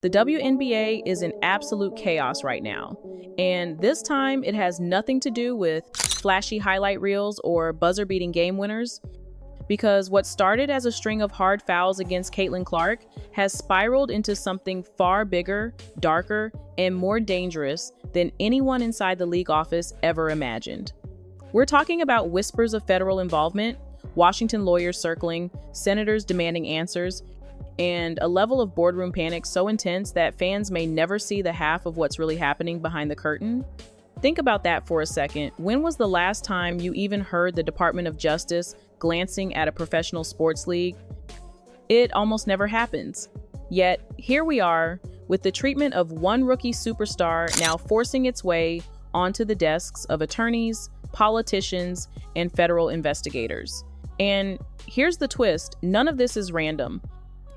The WNBA is in absolute chaos right now, and this time it has nothing to do with flashy highlight reels or buzzer-beating game winners, because what started as a string of hard fouls against Caitlin Clark has spiraled into something far bigger, darker, and more dangerous than anyone inside the league office ever imagined. We're talking about whispers of federal involvement, Washington lawyers circling, senators demanding answers, and a level of boardroom panic so intense that fans may never see the half of what's really happening behind the curtain. Think about that for a second. When was the last time you even heard the Department of Justice glancing at a professional sports league? It almost never happens. Yet, here we are, with the treatment of one rookie superstar now forcing its way onto the desks of attorneys, politicians, and federal investigators. And here's the twist, none of this is random.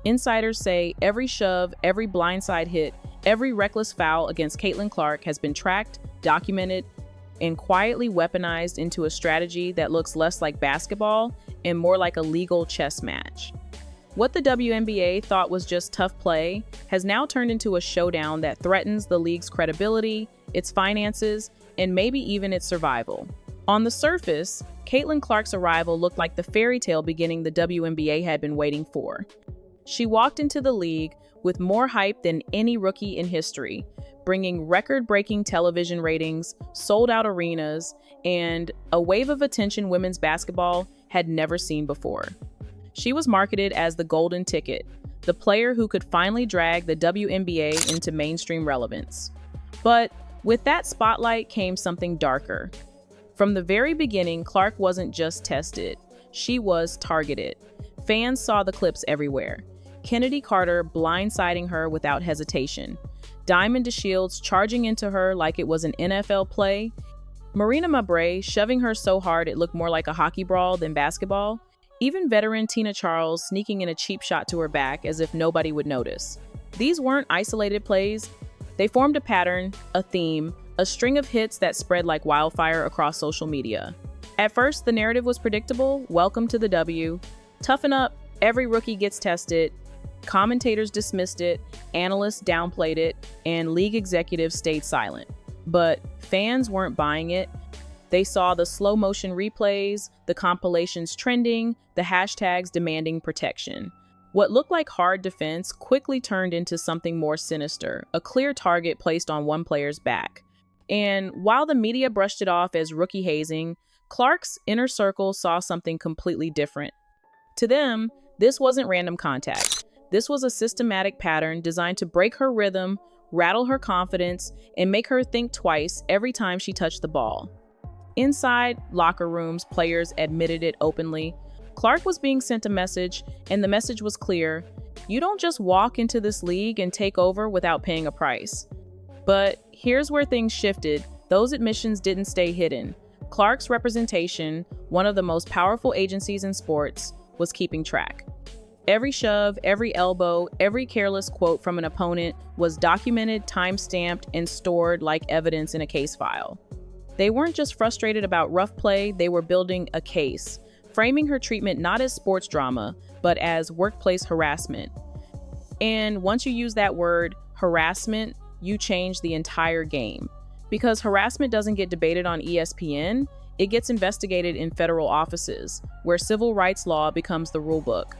Insiders say every shove, every blindside hit, every reckless foul against Caitlin Clark has been tracked, documented, and quietly weaponized into a strategy that looks less like basketball and more like a legal chess match. What the WNBA thought was just tough play has now turned into a showdown that threatens the league's credibility, its finances, and maybe even its survival. On the surface, Caitlin Clark's arrival looked like the fairy tale beginning the WNBA had been waiting for. She walked into the league with more hype than any rookie in history, bringing record-breaking television ratings, sold-out arenas, and a wave of attention women's basketball had never seen before. She was marketed as the golden ticket, the player who could finally drag the WNBA into mainstream relevance. But with that spotlight came something darker. From the very beginning, Clark wasn't just tested, she was targeted. Fans saw the clips everywhere. Kennedy Carter blindsiding her without hesitation. Diamond DeShields charging into her like it was an NFL play. Marina Mabrey shoving her so hard it looked more like a hockey brawl than basketball. Even veteran Tina Charles sneaking in a cheap shot to her back as if nobody would notice. These weren't isolated plays. They formed a pattern, a theme, a string of hits that spread like wildfire across social media. At first, the narrative was predictable. Welcome to the W. Toughen up, every rookie gets tested. Commentators dismissed it, analysts downplayed it, and league executives stayed silent. But fans weren't buying it. They saw the slow motion replays, the compilations trending, the hashtags demanding protection. What looked like hard defense quickly turned into something more sinister, a clear target placed on one player's back. And while the media brushed it off as rookie hazing, Clark's inner circle saw something completely different. To them, this wasn't random contact. This was a systematic pattern designed to break her rhythm, rattle her confidence, and make her think twice every time she touched the ball. Inside locker rooms, players admitted it openly. Clark was being sent a message, and the message was clear. You don't just walk into this league and take over without paying a price. But here's where things shifted. Those admissions didn't stay hidden. Clark's representation, one of the most powerful agencies in sports, was keeping track. Every shove, every elbow, every careless quote from an opponent was documented, time-stamped, and stored like evidence in a case file. They weren't just frustrated about rough play, they were building a case, framing her treatment not as sports drama, but as workplace harassment. And once you use that word, harassment, you change the entire game. Because harassment doesn't get debated on ESPN, it gets investigated in federal offices, where civil rights law becomes the rulebook.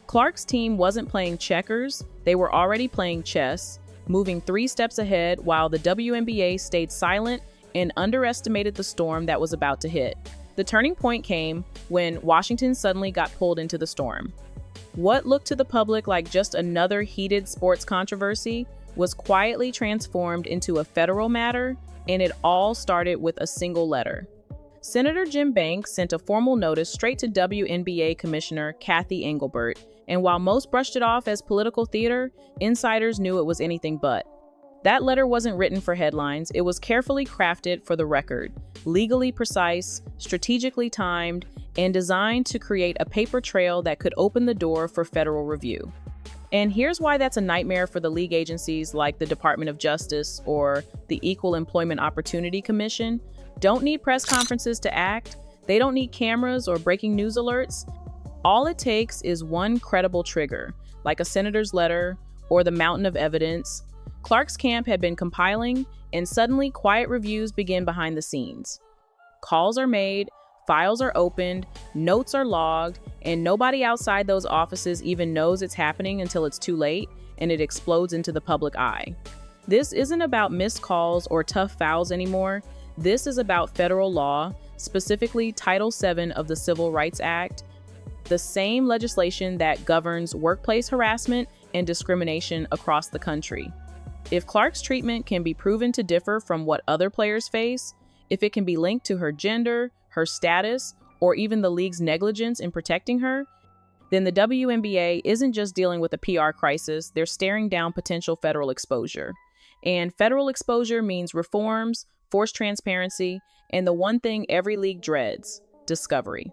Clark's team wasn't playing checkers, they were already playing chess, moving 3 steps ahead while the WNBA stayed silent and underestimated the storm that was about to hit. The turning point came when Washington suddenly got pulled into the storm. What looked to the public like just another heated sports controversy was quietly transformed into a federal matter, and it all started with a single letter. Senator Jim Banks sent a formal notice straight to WNBA Commissioner Kathy Engelbert, and while most brushed it off as political theater, insiders knew it was anything but. That letter wasn't written for headlines, it was carefully crafted for the record, legally precise, strategically timed, and designed to create a paper trail that could open the door for federal review. And here's why that's a nightmare for the league agencies like the Department of Justice or the Equal Employment Opportunity Commission. Don't need press conferences to act. They don't need cameras or breaking news alerts. All it takes is one credible trigger, like a senator's letter or the mountain of evidence, Clark's camp had been compiling, and suddenly quiet reviews begin behind the scenes. Calls are made, files are opened, notes are logged, and nobody outside those offices even knows it's happening until it's too late and it explodes into the public eye. This isn't about missed calls or tough fouls anymore. This is about federal law, specifically Title VII of the Civil Rights Act, the same legislation that governs workplace harassment and discrimination across the country. If Clark's treatment can be proven to differ from what other players face, if it can be linked to her gender, her status, or even the league's negligence in protecting her, then the WNBA isn't just dealing with a PR crisis, they're staring down potential federal exposure. And federal exposure means reforms, forced transparency, and the one thing every league dreads, discovery.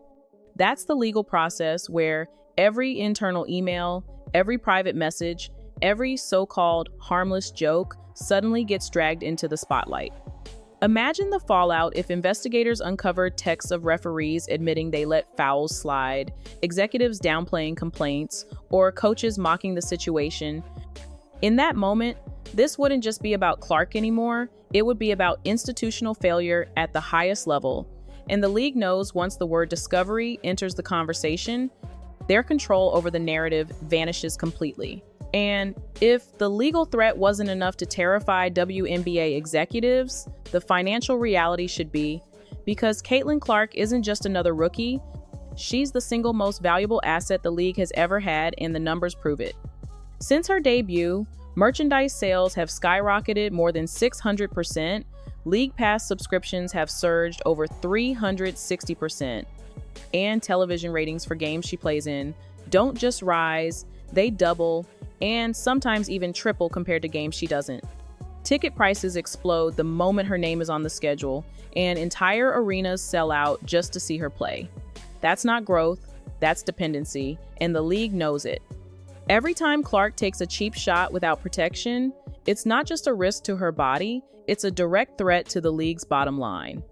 That's the legal process where every internal email, every private message, every so-called harmless joke suddenly gets dragged into the spotlight. Imagine the fallout if investigators uncovered texts of referees admitting they let fouls slide, executives downplaying complaints, or coaches mocking the situation. In that moment, this wouldn't just be about Clark anymore, it would be about institutional failure at the highest level. And the league knows once the word discovery enters the conversation, their control over the narrative vanishes completely. And if the legal threat wasn't enough to terrify WNBA executives, the financial reality should be, because Caitlin Clark isn't just another rookie, she's the single most valuable asset the league has ever had, and the numbers prove it. Since her debut, merchandise sales have skyrocketed more than 600%, League Pass subscriptions have surged over 360%, and television ratings for games she plays in don't just rise, they double, and sometimes even triple compared to games she doesn't. Ticket prices explode the moment her name is on the schedule, and entire arenas sell out just to see her play. That's not growth, that's dependency, and the league knows it. Every time Clark takes a cheap shot without protection, it's not just a risk to her body, it's a direct threat to the league's bottom line.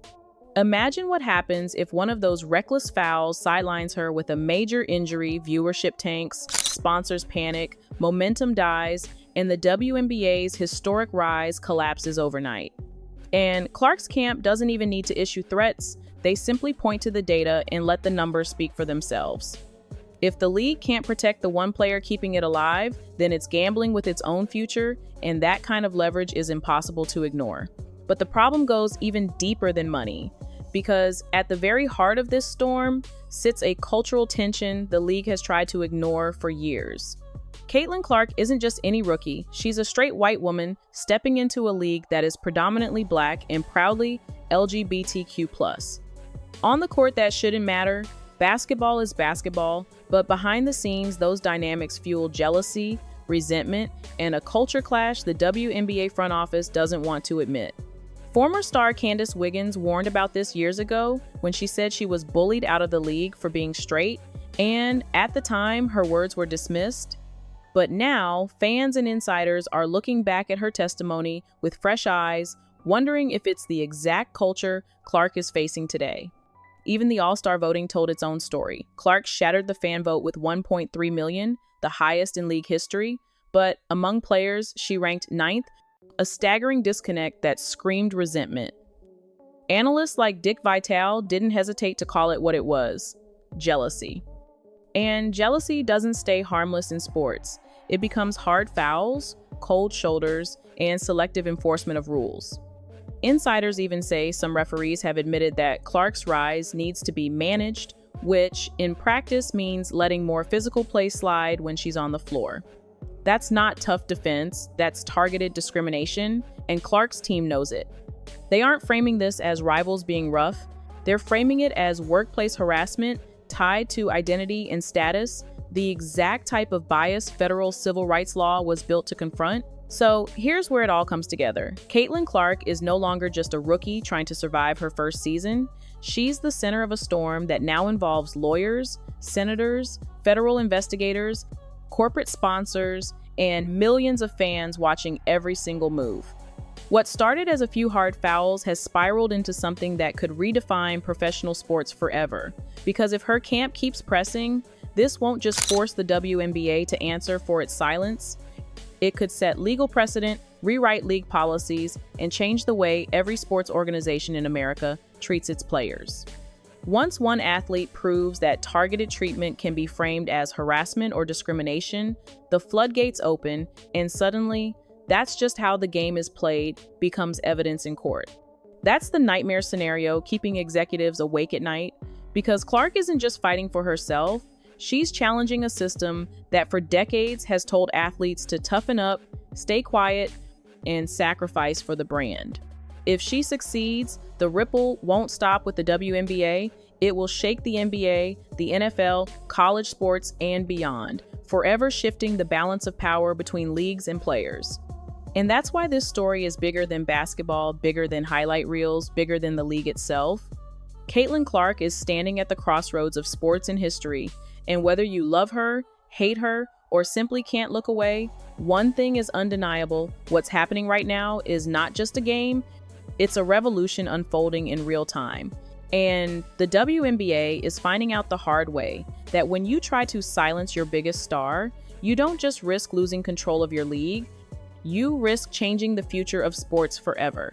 Imagine what happens if one of those reckless fouls sidelines her with a major injury, viewership tanks, sponsors panic, momentum dies, and the WNBA's historic rise collapses overnight. And Clark's camp doesn't even need to issue threats, they simply point to the data and let the numbers speak for themselves. If the league can't protect the one player keeping it alive, then it's gambling with its own future, and that kind of leverage is impossible to ignore. But the problem goes even deeper than money, because at the very heart of this storm sits a cultural tension the league has tried to ignore for years. Caitlin Clark isn't just any rookie, she's a straight white woman stepping into a league that is predominantly Black and proudly LGBTQ+. On the court that shouldn't matter, basketball is basketball, but behind the scenes those dynamics fuel jealousy, resentment, and a culture clash the WNBA front office doesn't want to admit. Former star Candace Wiggins warned about this years ago when she said she was bullied out of the league for being straight, and at the time her words were dismissed. But now, fans and insiders are looking back at her testimony with fresh eyes, wondering if it's the exact culture Clark is facing today. Even the All-Star voting told its own story. Clark shattered the fan vote with 1.3 million, the highest in league history, but among players, she ranked 9th, a staggering disconnect that screamed resentment. Analysts like Dick Vitale didn't hesitate to call it what it was: jealousy. And jealousy doesn't stay harmless in sports. It becomes hard fouls, cold shoulders, and selective enforcement of rules. Insiders even say some referees have admitted that Clark's rise needs to be managed, which in practice means letting more physical play slide when she's on the floor. That's not tough defense, that's targeted discrimination, and Clark's team knows it. They aren't framing this as rivals being rough, they're framing it as workplace harassment tied to identity and status, the exact type of bias federal civil rights law was built to confront. So here's where it all comes together. Caitlin Clark is no longer just a rookie trying to survive her first season. She's the center of a storm that now involves lawyers, senators, federal investigators, corporate sponsors, and millions of fans watching every single move. What started as a few hard fouls has spiraled into something that could redefine professional sports forever. Because if her camp keeps pressing, this won't just force the WNBA to answer for its silence. It could set legal precedent, rewrite league policies, and change the way every sports organization in America treats its players. Once one athlete proves that targeted treatment can be framed as harassment or discrimination, the floodgates open, and suddenly, that's just how the game is played becomes evidence in court. That's the nightmare scenario keeping executives awake at night, because Clark isn't just fighting for herself, she's challenging a system that for decades has told athletes to toughen up, stay quiet, and sacrifice for the brand. If she succeeds, the ripple won't stop with the WNBA. It will shake the NBA, the NFL, college sports, and beyond, forever shifting the balance of power between leagues and players. And that's why this story is bigger than basketball, bigger than highlight reels, bigger than the league itself. Caitlin Clark is standing at the crossroads of sports and history, and whether you love her, hate her, or simply can't look away, one thing is undeniable: what's happening right now is not just a game, it's a revolution unfolding in real time. And the WNBA is finding out the hard way that when you try to silence your biggest star, you don't just risk losing control of your league, you risk changing the future of sports forever.